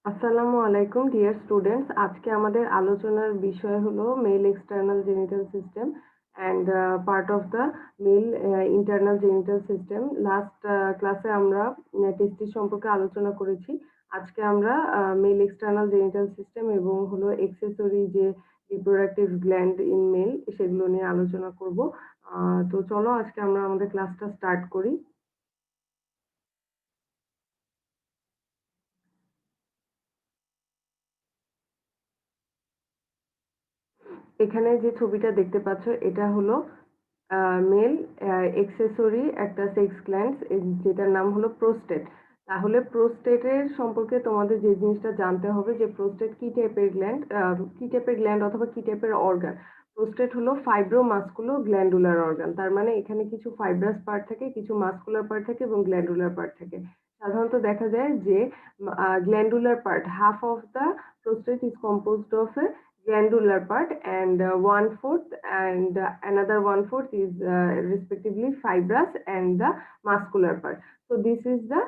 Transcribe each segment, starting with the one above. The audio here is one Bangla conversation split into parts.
আসসালামু আলাইকুম ডিয়ার স্টুডেন্টস। আজকে আমাদের আলোচনার বিষয় হলো male external genital system and part of the male internal genital system. Last ক্লাসে আমরা টেস্টিস সম্পর্কে আলোচনা করেছি। আজকে আমরা মেল এক্সটার্নাল জেনিটাল সিস্টেম এবং হলো এক্সেসরি যে রিপ্রোডাক্টিভ গ্ল্যান্ড ইন মেল সেগুলো নিয়ে আলোচনা করব। তো চলো আজকে আমরা আমাদের ক্লাসটা স্টার্ট করি। এখানে যে ছবিটা দেখতে পাচ্ছ এটা হলো মেল এক্সেসরি একটা সেক্স গ্ল্যান্ড, যেটার নাম হলো প্রোস্টেট। তাহলে প্রোস্টেটের সম্পর্কে তোমাদের যে জিনিসটা জানতে হবে যে প্রোস্টেট কি টাইপের গ্ল্যান্ড, অথবা কি টাইপের অর্গান। প্রোস্টেট হলো ফাইব্রোমাস্কুলো গ্ল্যান্ডুলার অর্গান। তার মানে এখানে কিছু ফাইব্রাস পার্ট থাকে, কিছু মাস্কুলার পার্ট থাকে এবং গ্ল্যান্ডুলার পার্ট থাকে। সাধারণত দেখা যায় যে glandular part, half of the prostate is composed of a glandular part and one fourth and another one fourth is respectively fibrous and the muscular part. So this is the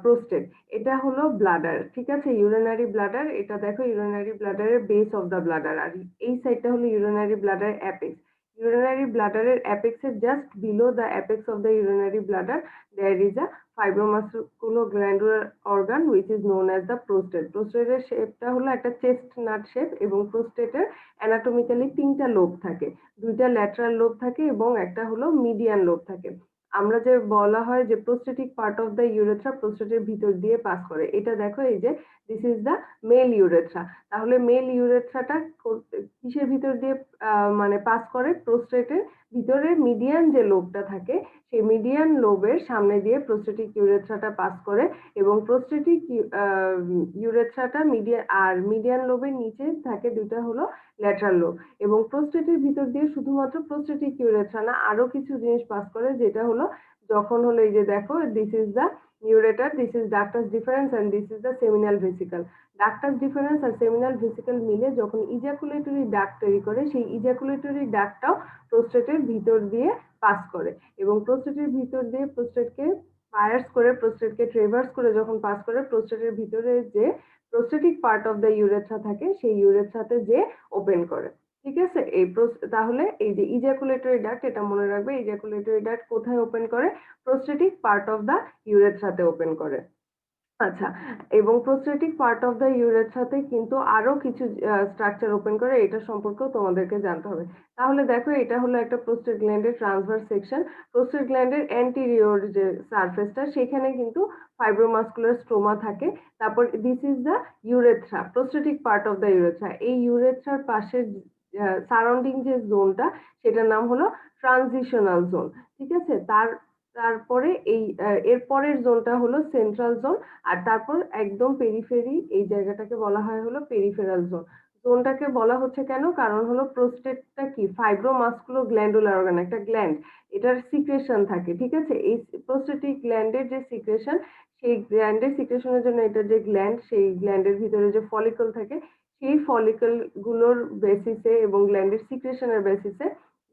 prostate. এটা হলো ব্লাডার, ঠিক আছে, ইউরিনারি ব্লাডার। এটা দেখো ইউরিনারি ব্লাডারের বেস অফ দ্য ব্লাডার, আর এই সাইডটা হলো urinary bladder apex. urinary bladder apex just below the apex of the urinary bladder there is a fibromusculoglandular organ which is known as the prostate. prostate এর শেপটা হলো একটা চেস্ট নাট শেপ এবং প্রোস্টেটের অ্যানাটমিক্যালি তিনটা লোব থাকে, দুইটা ল্যাটারাল লোব থাকে এবং একটা হলো মিডিয়ান লোব থাকে। আমরা যে বলা হয় যে prostatic part of the urethra প্রোস্টেটের ভিতর দিয়ে পাস করে, এটা দেখো এই যে this is the male urethra. তাহলে মেল ইউরেথ্রাটা কিসের ভিতর দিয়ে মানে পাস করে? প্রোস্টেটের ভিতরে মিডিয়ান যে লোবটা থাকে সেই মিডিয়ান লোবের সামনে দিয়ে প্রোস্টেটিক ইউরেথ্রাটা পাস করে এবং প্রোস্টেটিক ইউরেথ্রাটা মিডিয়ান লোবের নিচে থাকে দুইটা হলো ল্যাটারাল লোব। এবং প্রোস্টেটের ভিতর দিয়ে শুধুমাত্র প্রোস্টেটিক ইউরেথ্রা না, আরো কিছু জিনিস পাস করে, যেটা হলো যখন হলো এই যে দেখো this is the ureter, this is ductus deferens and this is the seminal vesicle. Ductus deferens আর সেমিনাল ভেসিকল মিলে যখন ইজাকুলেটরি ডাক্ট তৈরি করে, সেই ইজাকুলেটরি ডাক্টটাও প্রোস্টেটের ভিতর দিয়ে পাস করে এবং প্রোস্টেটের ভিতর দিয়ে প্রোস্টেটকে পায়ার্স করে, প্রোস্টেটকে ট্রেভার্স করে যখন পাস করে, প্রোস্টেটের ভিতরে যে prostatic part of the urethra থাকে সেই ইউরেথ্রাতে যে ওপেন করে, ঠিক আছে। তাহলে এই যে ইজাকুলেটরি ডাক্ট, এটা মনে রাখবে, ইজাকুলেটরি ডাক্ট কোথায় ওপেন করে? প্রোস্টেটিক পার্ট অফ দ্য ইউরেথ্রাতে ওপেন করে। আচ্ছা, এবং প্রোস্টেটিক পার্ট অফ দ্য ইউরেথ্রাতে কিন্তু আরো কিছু স্ট্রাকচার ওপেন করে, এটা সম্পর্কেও তোমাদেরকে জানতে হবে। তাহলে দেখো এটা হলো একটা প্রোস্টেট গ্ল্যান্ডের ট্রান্সভার্স সেকশন। প্রোস্টেট গ্ল্যান্ডের অ্যান্টিরিয়র যে সারফেসটা সেখানে কিন্তু ফাইব্রোমাস্কুলার স্ট্রোমা থাকে। তারপর this is the urethra, prostatic part of the urethra. এই ইউরেথ্রার পাশের সারাউন্ডিং যে জোনটা সেটার নাম হলো ট্রানজিশনাল জোন, ঠিক আছে। তারপরে এর পরের জোনটা হলো সেন্ট্রাল জোন, আর তারপর একদম পেরিফেরি এই জায়গাটাকে বলা হয় হলো পেরিফেরাল জোন। জোনটাকে বলা হচ্ছে কেন? কারণ হলো প্রোস্টেটটা কি ফাইব্রোমাস্কুলো গ্ল্যান্ডুলার অর্গান, একটা গ্ল্যান্ড, এটার সিক্রেশন থাকে, ঠিক আছে। এই প্রোস্টেটিক গ্ল্যান্ডের যে সিক্রেশন, সেই গ্ল্যান্ডের সিক্রেশনের জন্য এটা যে গ্ল্যান্ড, সেই গ্ল্যান্ডের ভিতরে যে ফলিকল থাকে, সেই ফলিকল গুলোর বেসিসে এবং গ্ল্যান্ডের সিক্রেশনের বেসিসে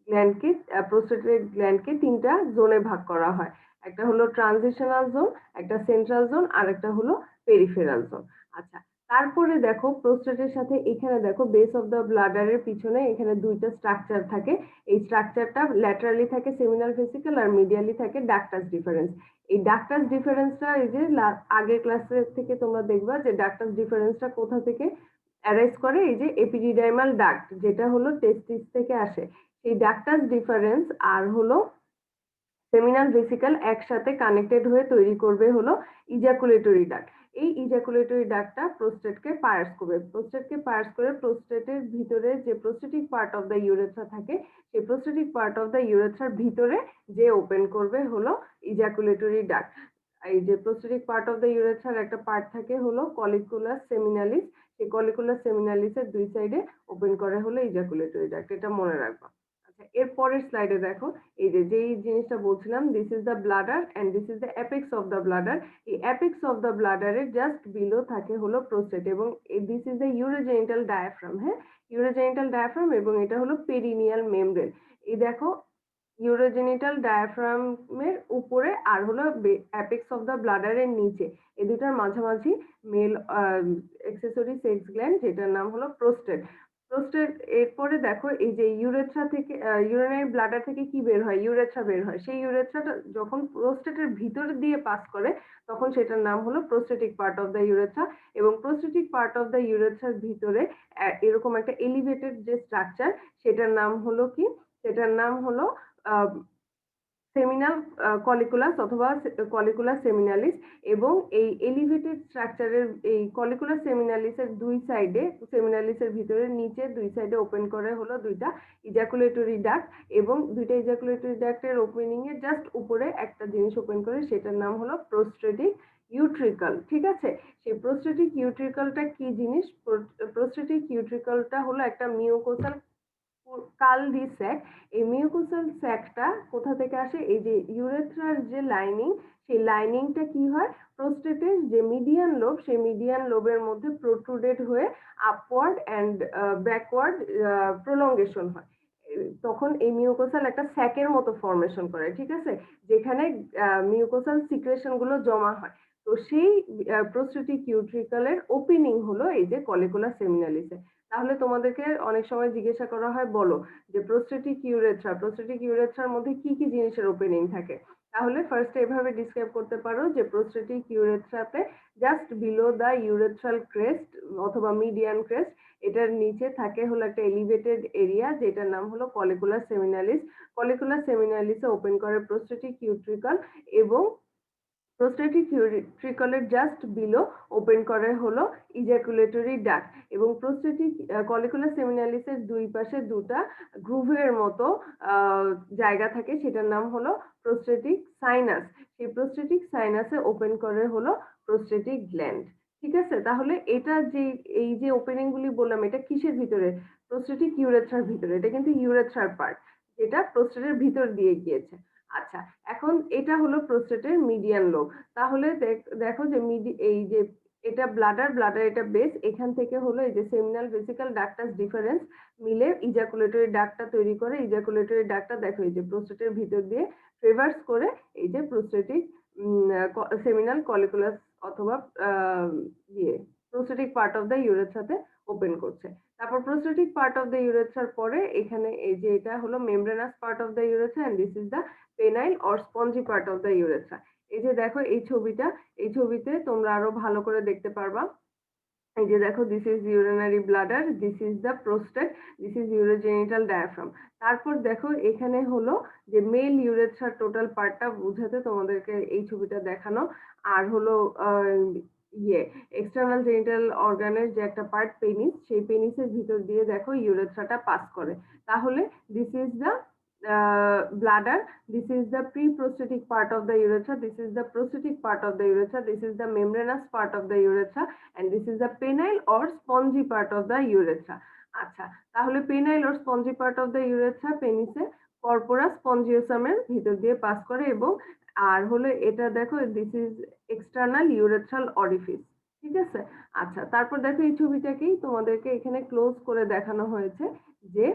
গ্ল্যান্ডকে প্রোস্টেটের গ্ল্যান্ডকে তিনটা জোনে ভাগ করা হয়। একটা হলো ট্রানজিশনাল জোন, একটা সেন্ট্রাল জোন, আর একটা হলো পেরিফেরাল জোন। আচ্ছা, তারপরে দেখো প্রোস্টেটের সাথে এখানে দেখো বেস অফ দ্য ব্লাডারের পিছনে এখানে দুইটা স্ট্রাকচার থাকে। এই স্ট্রাকচারটা ল্যাটারালি থাকে সেমিনাল ভেসিকল আর মিডিয়ালি থাকে ডাকটাস ডিফারেন্স। এই ডাকটাস ডিফারেন্সটা এই যে আগের ক্লাসে থেকে তোমরা দেখবা যে ডাকটাস ডিফারেন্সটা কোথা থেকে অ্যারাইজ করে? এই যে এপিডিডাইমাল ডাক্ট, যেটা হলো টেস্টিস থেকে আসে। সেই ডাকটাস ডিফারেন্স আর হলো সেমিনাল ভেসিকল একসাথে কানেক্টেড হয়ে তৈরি করবে হলো ইজাকুলেটরি ডাক্ট। এই ইজাকুলেটরি ডাক্টটা প্রোস্টেটকে পায়ার্স করবে, প্রোস্টেটের ভিতরে যে prostatic part of the urethra থাকে সেই প্রোস্টেটিক পার্ট অফ দ্য ইউরেথ্রার ভিতরে যে ওপেন করবে হলো ইজাকুলেটরি ডাক্ট। এই যে প্রোস্টেটিক পার্ট অফ দ্য ইউরেথ্রার একটা পার্ট থাকে হলো কলিকুলাস সেমিনালিস, সেই কলিকুলাস সেমিনালিসের দুই সাইডে ওপেন করে হলো ইজাকুলেটরি ডাক্ট, এটা মনে রাখবা। আচ্ছা, এর পরের স্লাইডে দেখো এই যে যেই জিনিসটা বলছিলাম, this is the bladder and this is the apex of the bladder. এই অ্যাপেক্স অফ দ্য ব্লাডারের জাস্ট বিলো থাকে হলো প্রোস্টেট এবং this is the urogenital diaphragm. হ্যাঁ, ইউরোজেনিটাল ডায়াফ্রাম, এবং এটা হলো পেরিনিয়াল মেমব্রেন। এই দেখো ইউরোজেনিটাল ডায়াফ্রামের উপরে আর হলো অ্যাপেক্স অফ দ্য ব্লাডারের নিচে, এই দুটার মাঝামাঝি মেল অ্যাক্সেসরি সেক্স গ্ল্যান্ড, যেটার নাম হলো প্রোস্টেট। প্রোস্টেট এরপরে দেখো এই যে ইউরেথ্রা থেকে ইউরিনারি ব্লাডার থেকে কি বের হয়, ইউরেথ্রা বের হয়। সেই ইউরেথ্রাটা যখন প্রোস্টেটের ভিতর দিয়ে পাস করে তখন সেটার নাম হলো prostatic part of the urethra. এবং প্রোস্টেটিক পার্ট অফ দ্য ইউরেথ্রার ভিতরে এরকম একটা এলিভেটেড যে স্ট্রাকচার, সেটার নাম হলো কি, সেটার নাম হলো সেমিনাল কলিকুলাস অথবা কলিকুলাস সেমিনালিস। এবং এই এলিভেটেড স্ট্রাকচারের এই কলিকুলাস সেমিনালিসের দুই সাইডে, সেমিনালিসের ভিতরে নিচে দুই সাইডে ওপেন করে হলো দুইটা ইজাকুলেটরি ডাক্ট, এবং দুইটা ইজাকুলেটরি ডাক্টের ওপেনিং এর জাস্ট উপরে একটা জিনিস ওপেন করে, সেটার নাম হলো প্রোস্টেটিক ইউট্রিকল। ঠিক আছে, সেই প্রোস্টেটিক ইউট্রিকলটা কি জিনিস? প্রোস্টেটিক ইউট্রিকলটা হলো একটা মিউকোসাল কালদি স্যাক। এই মিউকোসাল স্যাকটা কোথা থেকে আসে? এই যে ইউরেথ্রার যে লাইনিং, সেই লাইনিংটা কি হয়, প্রোস্টেটের যে মিডিয়ান লোব, সেই মিডিয়ান লোবের মধ্যে প্রোট্রুডেড হয়ে আপওয়ার্ড অ্যান্ড ব্যাকওয়ার্ড প্রলঙ্গেশন হয়। তখন এই মিউকোসাল একটা স্যাকের মতো ফর্মেশন করে। ঠিক আছে, যেখানে মিউকোসাল সিক্রেশন গুলো জমা হয়। তো সেই প্রোস্টেটিক ইউট্রিকলের ওপেনিং হলো এই যে কলিকুলার সেমিনালিসে। তাহলে তোমাদেরকে অনেক সময় জিজ্ঞাসা করা হয়, বলো যে প্রোস্টেটিক ইউরেথ্রার মধ্যে কি কি জিনিসের ওপেনিং থাকে? তাহলে ফার্স্টে এভাবে ডিসক্রাইব করতে পারো যে প্রোস্টেটিক ইউরেথ্রাতে just below the urethral crest অথবা মিডিয়ান ক্রেস্ট, এটার নিচে থাকে হলো একটা এলিভেটেড এরিয়া, যেটার নাম হলো কলিকুলার সেমিনালিস। কলিকুলার সেমিনালিসে ওপেন করে প্রোস্টেটিক ইউট্রিকল, এবং প্রোস্টেটিক ইউট্রিকলের জাস্ট বিলো ওপেন করে হলো ইজাকুলেটরি ডাক্ট। এবং প্রোস্টেটিক কলিকুলার সেমিনালিসের দুই পাশে দুটা গ্রুভের মতো জায়গা থাকে, সেটার নাম হলো প্রোস্টেটিক সাইনাস। সেই প্রোস্টেটিক সাইনাসে ওপেন করে হলো প্রোস্টেটিক গ্ল্যান্ড। ঠিক আছে, তাহলে এটা যে এই যে ওপেনিং গুলি বললাম, এটা কিসের ভিতরে? প্রোস্টেটিক ইউরেথ্রার ভিতরে। এটা কিন্তু ইউরেথ্রার পার্ট, যেটা প্রোস্টেটের ভিতর দিয়ে গিয়েছে। আচ্ছা, এখন এটা হলো প্রোস্টেটের মিডিয়ান লোব। তাহলে দেখো যে এই যে এটা ব্লাডার এটা বেস, এখান থেকে হলো এই যে সেমিনাল ভেসিকল ডাক্টাস ডিফারেন্স মিলে ইজাকুলেটরি ডাক্টটা তৈরি করে। ইজাকুলেটরি ডাক্টটা দেখো এই যে প্রোস্টেটের ভিতর দিয়ে ট্রেভার্স করে এই যে প্রোস্টেটিক সেমিনাল কলিকুলাস অথবা ইয়ে প্রোস্টেটিক পার্ট অফ দ্য ইউরেথ্রাতে ওপেন করছে। তারপর প্রোস্টেটিক পার্ট অফ দ্য ইউরেথ্রার পরে এখানে এই যে এটা হলো membranous part of the urethra, and this is the penile or spongy part of the urethra. এই যে দেখো এই ছবিটা, এই ছবিতে তোমরা আরো ভালো করে দেখতে পারবা। এই যে দেখো, this is urinary bladder, this is the prostate, this is urogenital diaphragm. তারপর দেখো এখানে হলো যে মেল ইউরেথ্রার টোটাল পার্টটা বুঝাতে তোমাদেরকে এই ছবিটা দেখানো। আর হলো ইয়ে এক্সটার্নাল জেনিটাল অর্গানের যে একটা পার্ট পেনিস, সেই পেনিসের ভিতর দিয়ে দেখো ইউরেথ্রাটা পাস করে। তাহলে this is the bladder, this is the pre-prostatic part of the urethra, this is the prostatic part of the urethra, this is the membranous part of the urethra, and this is the penile or spongy part of the urethra. আচ্ছা, তাহলে penile or spongy part of the urethra পেনিসে কর্পোরাস স্পঞ্জিওসামের ভিতর দিয়ে পাস করে। এবং আর হলো এটা দেখো, this is external urethral orifice. ঠিক আছে, আচ্ছা, তারপর দেখো এই ছবিটাকেই তোমাদেরকে এখানে ক্লোজ করে দেখানো হয়েছে যে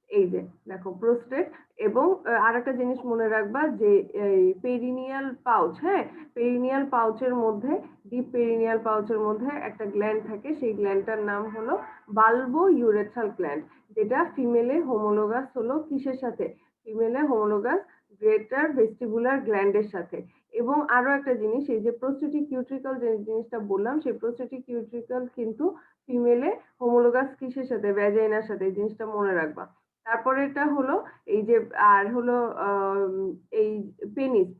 এই যে দেখো প্রোস্টেট। এবং আরেকটা জিনিস মনে রাখবা যে এই পেরিনিয়াল পাউচ, হ্যাঁ, পেরিনিয়াল পাউচের মধ্যে, ডিপ পেরিনিয়াল পাউচের মধ্যে একটা গ্ল্যান্ড থাকে, সেই গ্ল্যান্ডটার নাম হলো বালবো ইউরেথ্রাল গ্ল্যান্ড, যেটা ফিমেলে হোমোলোগাস হলো কিসের সাথে? ফিমেলে হোমোলোগাস গ্রেটার ভেস্টিবুলার গ্ল্যান্ডের সাথে। এবং আরো একটা জিনিস, এই যে প্রোস্টেটিক ইউট্রিকল যে জিনিসটা বললাম, সেই প্রোস্টেটিক ইউট্রিকল কিন্তু ফিমেলে হোমোলোগাস কিসের সাথে? ভ্যাজাইনার সাথে। এই জিনিসটা মনে রাখবা। তারপরে এটা হলো এই যে আর হলো এই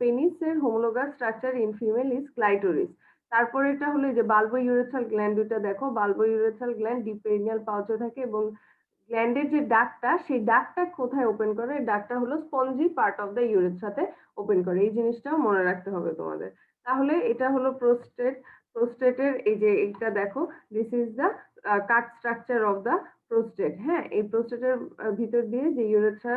পেনিসের homologous structure in female is clitoris. তারপরে এটা হলো এই যে বালবো ইউরেথ্রাল গ্ল্যান্ড, দুটা দেখো, বালবো ইউরেথ্রাল গ্ল্যান্ড ডিপ পেরিনিয়াল পাউচে থাকে, এবং গ্ল্যান্ডের যে ডাকটা, সেই ডাকটা কোথায় ওপেন করে? ডাকটা হলো স্পঞ্জি পার্ট অফ দ্য ইউরেথ্রাতে ওপেন করে। এই জিনিসটাও মনে রাখতে হবে তোমাদের। তাহলে এটা হলো প্রোস্টেটের এই যে এইটা দেখো, this is the cut structure of the prostate. হ্যাঁ, এই প্রোস্টেটের ভিতর দিয়ে যে ইউরেথ্রা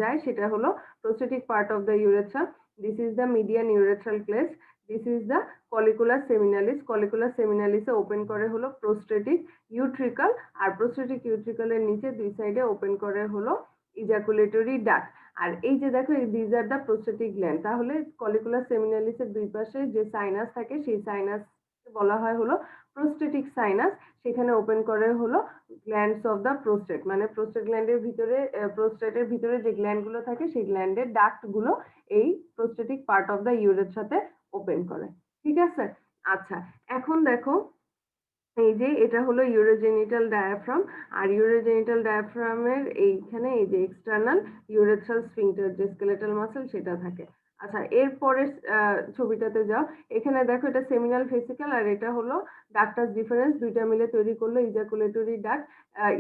যায় সেটা হলো prostatic part of the urethra. This is the median urethral place, this is the colliculus seminalis. Colliculus সেমিনালিসে ওপেন করে হলো প্রোস্টেটিক ইউট্রিকল, আর প্রোস্টেটিক ইউট্রিকলের নিচে দুই সাইডে ওপেন করে হলো ইজাকুলেটরি ডাক্ট। আর এই যে দেখো these are the prostatic gland, তাহলে কলিকুলার সেমিনালিসের দুই পাশে যে সাইনাস থাকে সেই সাইনাস বলা হয় হলো প্রোস্টেটিক সাইনাস। সেখানে ওপেন করে হলো গ্ল্যান্ডস অফ দ্য প্রোস্টেট, মানে প্রোস্টেট গ্ল্যান্ডের ভিতরে প্রোস্টেটের ভিতরে যে গ্ল্যান্ড গুলো থাকে সেই গ্ল্যান্ডের ডাক্ট গুলো এই প্রোস্টেটিক পার্ট অফ দ্য ইউরের সাথে ওপেন করে। ঠিক আছে? আচ্ছা, এখন দেখো এই যে এটা হলো ইউরোজেনিটাল ডায়াফ্রাম, আর ইউরোজেনিটাল ডায়াফ্রামের এইখানে এই যে এক্সটার্নাল ইউরেথ্রাল স্ফিংটার যে স্কেলেটাল মাসল সেটা থাকে। আচ্ছা, এরপরে ছবিটাতে যাও, এখানে দেখো এটা সেমিনাল ভেসিকল আর এটা হলো ডাক্টাস ডিফারেন্স, দুইটা মিলে তৈরি করলো ejaculatory duct.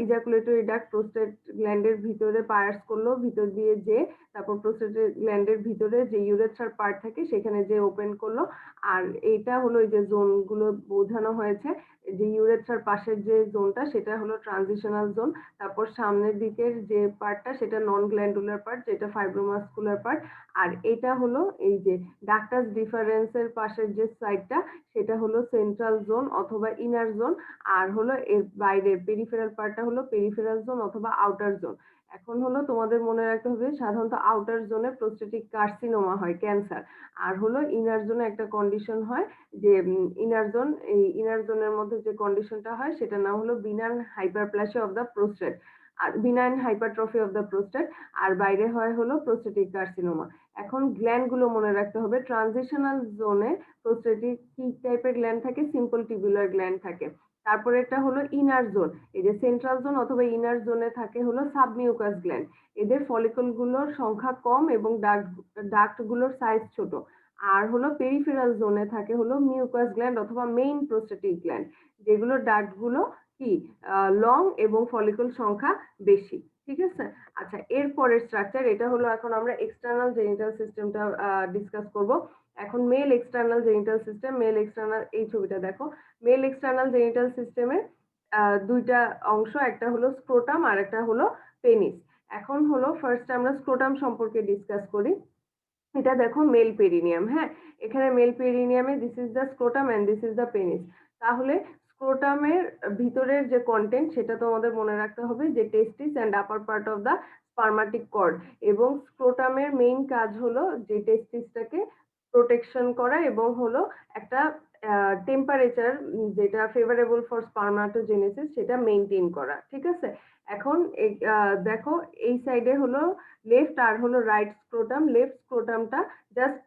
Ejaculatory duct prostate গ্ল্যান্ডের ভিতরে পায়ার্স করলো, ভিতর দিয়ে যে তারপর প্রোস্টেট গ্ল্যান্ডের ভিতরে যে ইউরেথ্রার পার্ট থাকে সেখানে যে ওপেন করলো। আর এইটা হলো এই যে জোন গুলো বোঝানো হয়েছে, যে ইউরেথ্রার পাশের যে জোনটা সেটা হলো ট্রানজিশনাল জোন, তারপর সামনের দিকের যে পার্টটা সেটা নন গ্ল্যান্ডুলার পার্ট যেটা ফাইব্রোমাস্কুলার পার্ট, আর এটা হলো এই যে ডাক্টাস ডিফারেন্সের পাশের যে সাইডটা সেটা হলো সেন্ট্রাল জোন অথবা ইনার জোন, আর হলো এর বাইরের পেরিফেরাল পার্টটা হলো পেরিফেরাল জোন অথবা আউটার জোন। এখন হলো তোমাদের মনে রাখতে হবে সাধারণত আউটার জোনে প্রোস্টেটিক কার্সিনোমা হয়, ক্যান্সার, আর হলো ইনার জোনে একটা কন্ডিশন হয় যে ইনার জোন, এই ইনার জোনের মধ্যে যে কন্ডিশনটা হয় সেটার নাম হলো benign hyperplasia of the prostate, আর benign hypertrophy of the prostate, আর বাইরে হয় হলো প্রোস্টেটিক কার্সিনোমা। এখন গ্ল্যান্ড গুলো মনে রাখতে হবে, ট্রানজিশনাল জোনে প্রোস্টেটিক কি টাইপের গ্ল্যান্ড থাকে, সিম্পল টিবিউলার গ্ল্যান্ড থাকে। তারপরে এটা হলো ইনার জোন, এই যে সেন্ট্রাল জোন অথবা ইনার জোনে থাকে হলো সাবমিউকাস গ্ল্যান্ড, এদের ফলিকল গুলোর সংখ্যা কম এবং ডাক্ট গুলোর সাইজ ছোট। আর হলো পেরিফেরাল জোনে থাকে হলো মিউকাস গ্ল্যান্ড অথবা মেইন প্রোস্টেটিক গ্ল্যান্ড, যেগুলো ডাক্ট গুলো কি লং এবং ফলিকল সংখ্যা বেশি। ঠিক আছে? আচ্ছা, এরপরের স্ট্রাকচার এটা হলো, এখন আমরা এক্সটার্নাল জেনিটাল সিস্টেমটা ডিসকাস করব। এখন male external genital system, male external, এই ছবিটা দেখো, মেল এক্সটার্নাল জেনিটাল সিস্টেমে দুইটা অংশ, একটা হলো স্ক্রোটাম আর একটা হলো পেনিস। এখন হলো ফার্স্ট আমরা স্ক্রোটাম সম্পর্কে ডিসকাস করি। এটা দেখো মেল পেরিনিয়াম, হ্যাঁ, এখানে মেল পেরিনিয়ামে this is the scrotum and this is the penis. তাহলে স্ক্রোটামের ভিতরের যে কন্টেন্ট সেটা তোমাদের মনে রাখতে হবে যে testis and upper part of the spermatic cord, এবং স্ক্রোটামের মেইন কাজ হলো যে টেস্টিসটাকে প্রোটেকশন করা এবং হলো একটা টেম্পারেচার যেটা ফেভারেবল ফর স্পার্মাটোজেনেসিস সেটা মেইনটেইন করা। ঠিক আছে? এখন দেখো এই সাইডে হলো লেফট আর হলো রাইট স্ক্রোটাম, লেফট স্ক্রোটামটা জাস্ট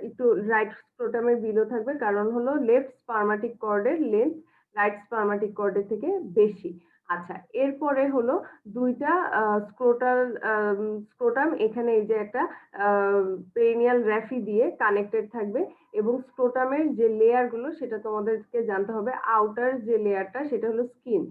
একটু রাইট স্ক্রোটামের বিলো থাকবে, কারণ হলো লেফট স্পার্মাটিক কর্ডের লেন্থ রাইট স্পার্মাটিক কর্ডের থেকে বেশি। আচ্ছা, এরপরে হলো দুইটা স্ক্রোটাল স্ক্রোটাম এখানে এই যে একটা পেরিনিয়াল র্যাফি দিয়ে কানেক্টেড থাকবে, এবং স্ক্রোটামের যে লেয়ার গুলো সেটা তোমাদেরকে জানতে হবে। আউটার যে লেয়ারটা সেটা হলো স্কিন,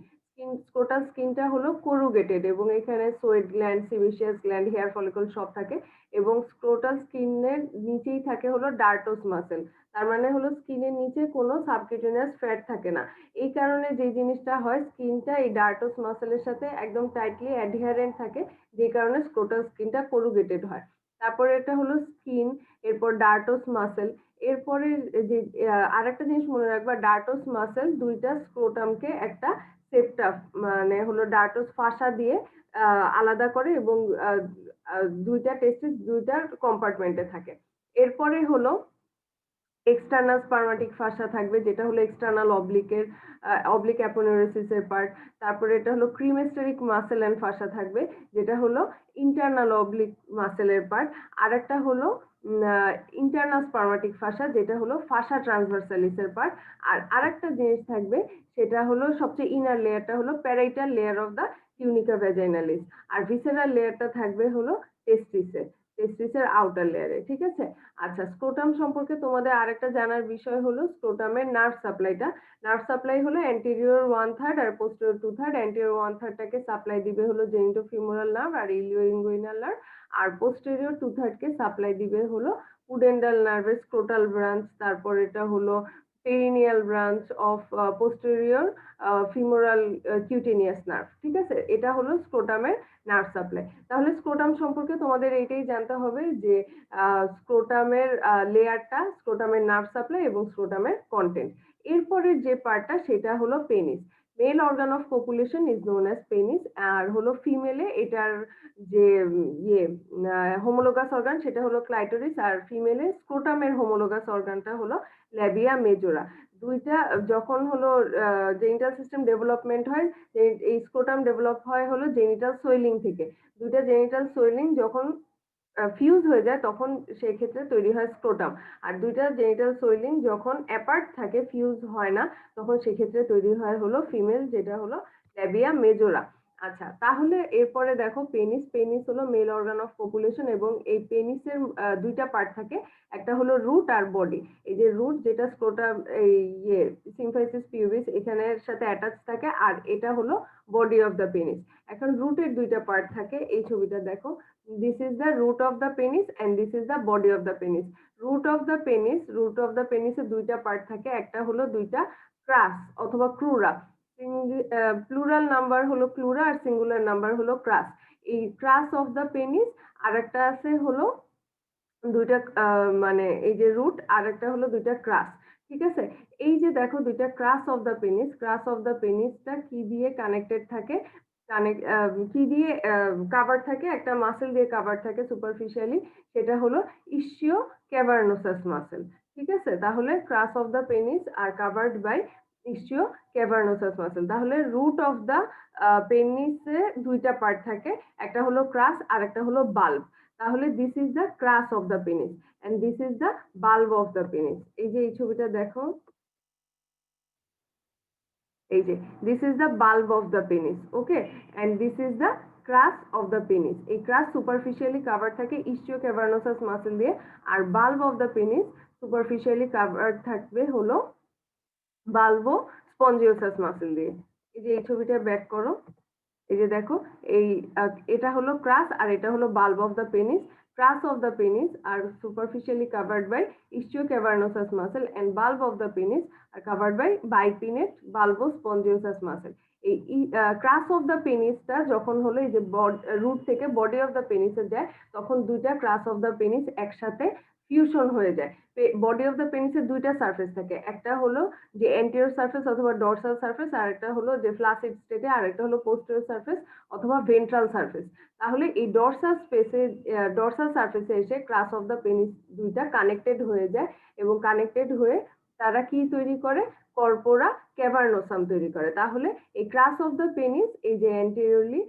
স্ক্রোটাল স্কিনটা হলো করুগেটেড এবং এখানে sweat gland, sebaceous gland, hair follicle সব থাকে, এবং স্ক্রোটাল স্কিনের নিচেই থাকে হলো ডার্টোস মাসেল, তার মানে হলো স্কিনের নিচে কোনো সাবকিউটেনিয়াস ফ্যাট থাকে না। এই কারণে যে জিনিসটা হয়, স্কিনটা এই ডার্টোস মাসেলের সাথে একদম টাইটলি অ্যাডহারেন্ট থাকে, যে কারণে স্ক্রোটাল স্কিনটা করুগেটেড হয়। তারপরে এটা হলো স্কিন, এরপর ডার্টোস মাসেল, এরপরে যে আরেকটা জিনিস মনে রাখবা, ডার্টোস মাসেল দুইটা স্ক্রোটামকে একটা সেপ্টা মানে হলো ডার্টোস ফাসা দিয়ে আলাদা করে, এবং দুইটা টেস্টিস দুইটা কম্পার্টমেন্টে থাকে। এরপরে হলো এক্সটার্নাল স্পার্মাটিক ফাসা থাকবে, যেটা হলো এক্সটার্নাল অবলিকের অবলিক অ্যাপোনেউরোসিসের পার্ট। তারপরে এটা হলো ক্রিমেস্টেরিক মাসেল এন্ড ফাসা থাকবে, যেটা হলো ইন্টারনাল অবলিক মাসেলের পার্ট। আর একটা হলো ইন্টারনাল স্পার্মাটিক ফাসা, যেটা হলো ফাসা ট্রান্সভার্সালিসের পার্ট। আর আরেকটা জিনিস থাকবে সেটা হলো সবচেয়ে ইনার লেয়ারটা হলো parietal layer of the tunica vaginalis, আর ভিসেরাল লেয়ারটা থাকবে হলো টেস্টিসে, টেস্টিসের আউটার লেয়ারে। ঠিক আছে? আচ্ছা, স্ক্রোটাম সম্পর্কে তোমাদের আরেকটা জানার বিষয় হলো স্ক্রোটামের নার্ভ সাপ্লাইটা। নার্ভ সাপ্লাই হলো অ্যান্টেরিয়র 1/3 আর পোস্টেরিয়র 2/3। অ্যান্টেরিয়র 1/3 টাকে সাপ্লাই দিবে হলো জেনিটোফিমোরাল নার্ভ আর ইলিও ইঙ্গুইনাল নার্ভ, আর পোস্টেরিয়র 2/3 কে সাপ্লাই দিবে হলো পুডেন্ডাল নার্ভের স্ক্রোটাল ব্রাঞ্চ। তারপর এটা হলো perineal branch of posterior femoral cutaneous nerve. ঠিক আছে? এটা হলো স্ক্রোটামের নার্ভ সাপ্লাই। তাহলে স্ক্রোটাম সম্পর্কে তোমাদের এইটাই জানতে হবে যে স্ক্রোটামের লেয়ারটা, স্ক্রোটামের নার্ভ সাপ্লাই এবং স্ক্রোটামের কন্টেন্ট। এরপরের যে পার্টটা সেটা হলো penis. Male organ of copulation is known as penis, আর হলো ফিমেলে এটার যে হোমোলোগাস অর্গান সেটা হলো ক্লাইটোরিস, আর ফিমেলে স্ক্রোটামের হোমোলোগাস অর্গানটা হলো ল্যাবিয়া মেজোরা। দুইটা যখন হলো জেনিটাল সিস্টেম ডেভেলপমেন্ট হয়, এই স্ক্রোটাম ডেভেলপ হয় হলো জেনিটাল সোয়েলিং থেকে। দুইটা জেনিটাল সোয়েলিং যখন ফিউজ হয়ে যায় তখন সেক্ষেত্রে তৈরি হয় স্ক্রোটাম। আর দুইটা জেনিটাল সোয়েলিং যখন অ্যাপার্ট থাকে, ফিউজ হয় না, তখন সেক্ষেত্রে তৈরি হয় হলো ফিমেল, যেটা হলো ল্যাবিয়া মেজোরা। আচ্ছা, তাহলে এরপরে দেখো পেনিস। পেনিস হলো মেল অর্গান অফ পপুলেশন, এবং এই পেনিসের দুইটা পার্ট থাকে, একটা হলো রুট আর বডি। এই যে রুট, যেটা স্ক্রোটাম এই সিম্ফাইসিস পিউবিস এখানের সাথে অ্যাটাচ থাকে, আর এটা হলো বডি অফ দ্য পেনিস। এখন রুটের দুইটা পার্ট থাকে, এই ছবিটা দেখো, this is the root of the penis and this is the body of the penis. root of the penis এর দুইটা পার্ট থাকে, একটা হলো দুইটা ক্রাস অথবা ক্রুরা। প্লুরাল নাম্বার হলো ক্লুরা আর সিঙ্গুলার নাম্বার হলো ক্রাস। এই ক্রাস অফ দ্য পেনিস, আর একটা আছে হলো দুইটা মানে এই যে রুট, আর একটা হলো দুইটা ক্রাস। ঠিক আছে, এই যে দেখো দুইটা crus of the penis, crus of the পেনিসটা কি দিয়ে কানেক্টেড থাকে, কি দিয়ে কাভার থাকে, একটা মাসেল দিয়ে কাভার থাকে সুপারফিশিয়ালি, সেটা হলো ইসিও ক্যাভার্নোসাস মাসেল। ঠিক আছে, তাহলে ক্রাস অফ দ্য পেনিস আর covered by ischiocavernosus muscle. তাহলে রুট অফ দ্য পেনিসে দুইটা পার্ট থাকে, একটা হলো ক্রাস আর একটা হলো বাল্ব। তাহলে this is the crus of the penis and this is the bulb of the penis. এই যে এই ছবিটা দেখো, এই যে this is the bulb of the penis, okay, and this is the crus of the penis. এই ক্রাস সুপারফিশিয়ালি কাভার থাকে ইসিও ক্যাভার্নোসাস মাসেল দিয়ে, আর bulb of the penis superficially cover থাকবে হলো বাল্বো স্পঞ্জিওসাস মাসেল দিয়ে। এই যে এই ছবিটা ব্যাক করো, এই যে দেখো, এই এটা হলো ক্রাস আর এটা হলো bulb of the penis. Crus of the penis আর superficially covered by ischiocavernosus muscle and bulb of the penis আর covered by bipennate bulbospongiosus muscle. এই ক্রাস অফ দ্য পেনিসটা যখন হলো এই যে রুট থেকে বডি অফ দ্য পেনিসে যায়, তখন দুইটা ক্রাস অফ দ্য পেনিস একসাথে ফিউশন হয়ে যায়। বডি অফ দ্য পেনিসের দুইটা সারফেস থাকে, একটা হলো যে এন্টেরিয়র সারফেস অথবা ডরসাল সারফেস, আর একটা হলো যে ফ্লাসিড স্টেটে, আর একটা হলো পোস্টেরিয়র সারফেস অথবা ভেন্ট্রাল সারফেস। তাহলে এই ডরসাল সারফেসে এসে ক্রাস অফ দ্য পেনিস দুইটা কানেক্টেড হয়ে যায়, এবং কানেক্টেড হয়ে তারা কি তৈরি করে, কর্পোরা ক্যাভার্নোসাম তৈরি করে। তাহলে এই ক্রাস অফ দ্য পেনিস এই যে অ্যান্টেরিয়রলি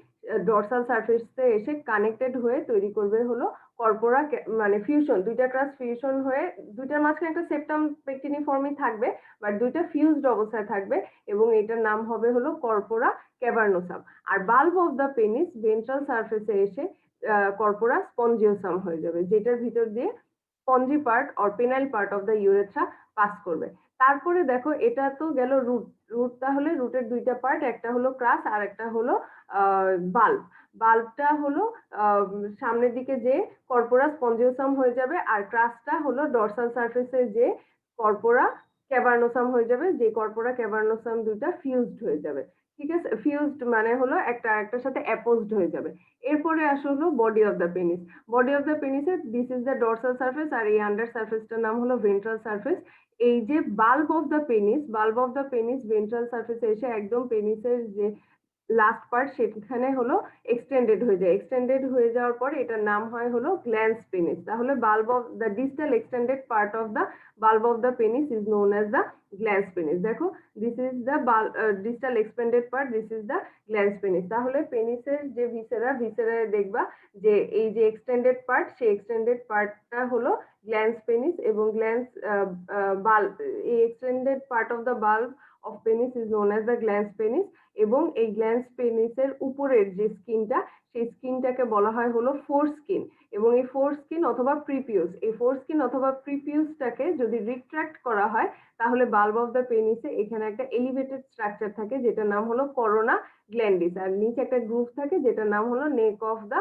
ডরসাল সারফেসে এসে কানেক্টেড হয়ে তৈরি করবে হলো কর্পোরা, মানে ফিউশন, দুইটা ক্রাস ফিউশন হয়ে দুইটার মাঝখানে একটা সেপ্টাম পেক্টিনিফর্মই থাকবে, বাট দুইটা ফিউজড অবস্থায় থাকবে, এবং এটার নাম হবে হলো কর্পোরা ক্যাভার্নোসাম। আর bulb of the penis ventral সারফেসে এসে কর্পোরা স্পঞ্জিওসাম হয়ে যাবে, যেটার ভিতর দিয়ে spongy part or penile part of the urethra pass করবে। তারপরে দেখো, এটা তো গেল রুট। তাহলে রুটের দুইটা পার্ট, একটা হলো ক্রাস আর একটা হলো বাল্ব। বাল্বটা হলো সামনের দিকে যে কর্পোরা স্পঞ্জিওসাম হয়ে যাবে, আর ক্রাসটা হলো ডরসাল সারফেসে যে কর্পোরা ক্যাভার্নোসাম হয়ে যাবে, যে কর্পোরা ক্যাভার্নোসাম দুইটা ফিউজড হয়ে যাবে। ঠিক আছে, ফিউজড মানে হলো একটা একটার সাথে অ্যাপোজড হয়ে যাবে। এরপরে আসে হলো body of the penis. Body of the পেনিসের this is the dorsal surface, আর এই আন্ডার সারফেসটার নাম হলো ভেন্ট্রাল সারফেস। এই যে bulb of the penis ventral সারফেসে এসে একদম পেনিসের যে লাস্ট পার্ট সেখানে হলো এক্সটেন্ডেড হয়ে যায়। এক্সটেন্ডেড হয়ে যাওয়ার পর এটার নাম হয় হলো গ্ল্যান্স পেনিস। তাহলে bulb of the distal extended part of the bulb of the penis is known as the glans penis. দেখো, this is the distal extended part, this is the glans penis. তাহলে পেনিসের যে ভিসেরায় দেখবা যে এই যে এক্সটেন্ডেড পার্ট, সেই এক্সটেন্ডেড পার্টটা হলো গ্ল্যান্স পেনিস, এবং গ্ল্যান্স বাল্ব, এই extended part of the bulb of penis is known as the glans penis. এবং এই গ্ল্যান্স পেনিসের উপরের যে স্কিনটা, সেই স্কিনটাকে বলা হয় হলো ফোর স্কিন। এবং এই ফোর স্কিন অথবা প্রিপিউস, এই ফোর স্কিন অথবা প্রিপিউসটাকে যদি রিট্রাক্ট করা হয়, তাহলে বাল্ব অফ দ্য পেনিসে এখানে একটা এলিভেটেড স্ট্রাকচার থাকে, যেটার নাম হলো করোনা গ্ল্যান্ডিস, আর নিচে একটা গ্রুভ থাকে যেটার নাম হলো নেক অফ দ্য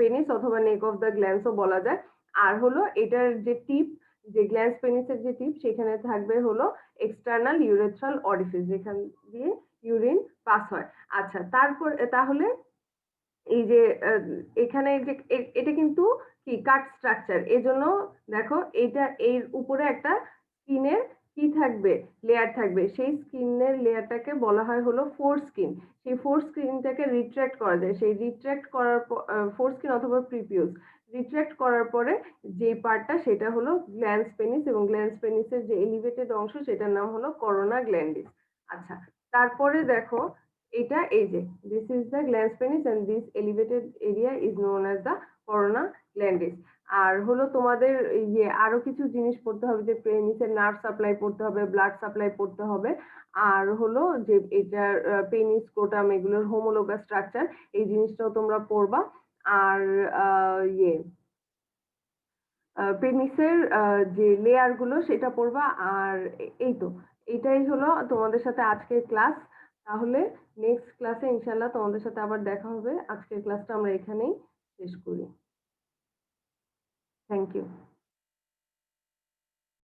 পেনিস অথবা নেক অফ দ্য গ্ল্যান্সও বলা যায়। আর হলো এটার যে টিপ, যে গ্ল্যান্স পেনিসের যে টিপ, সেখানে থাকবে হলো এক্সটার্নাল ইউরেথ্রাল অরিফিস, যেখান দিয়ে ইউরিন পাস হয়। আচ্ছা, তারপর তাহলে এই যে এখানে যে এটা কিন্তু কি কাট স্ট্রাকচার, এজন্য দেখো এইটা এর উপরে একটা স্কিনের কি থাকবে? লেয়ার থাকবে। সেই স্কিনের লেয়ারটাকে বলা হয় হলো ফোরস্কিন। সেই ফোরস্কিনটাকে রিট্রাক্ট করা যায়। সেই রিট্রাক্ট করার ফোরস্কিন অথবা প্রিপিউস। রিট্রাক্ট করার পরে যে পার্টটা সেটা হলো গ্ল্যান্স পেনিস এবং গ্ল্যান্স পেনিসের যে এলিভেটেড অংশ সেটার নাম হলো করোনা গ্ল্যান্ডিস। আচ্ছা, তারপরে দেখো এটা এই যে this is the glans penis and this elevated area is known as the corona glandis. আর হলো তোমাদের আরো কিছু জিনিস পড়তে হবে যে পেনিসের নার্ভ সাপ্লাই পড়তে হবে, ব্লাড সাপ্লাই পড়তে হবে। আর হলো যে এটার পেনিস, স্ক্রোটাম এগুলোর হোমোলোগাস স্ট্রাকচার এই জিনিসটাও তোমরা পড়বা। আর আ ইয়ে পেনিসের যে লেয়ার গুলো সেটা পড়বা। আর এই তো এটাই হলো তোমাদের সাথে আজকের ক্লাস। তাহলে নেক্সট ক্লাসে ইনশাআল্লাহ তোমাদের সাথে আবার দেখা হবে। আজকের ক্লাসটা আমরা এখানেই শেষ করি। Thank you.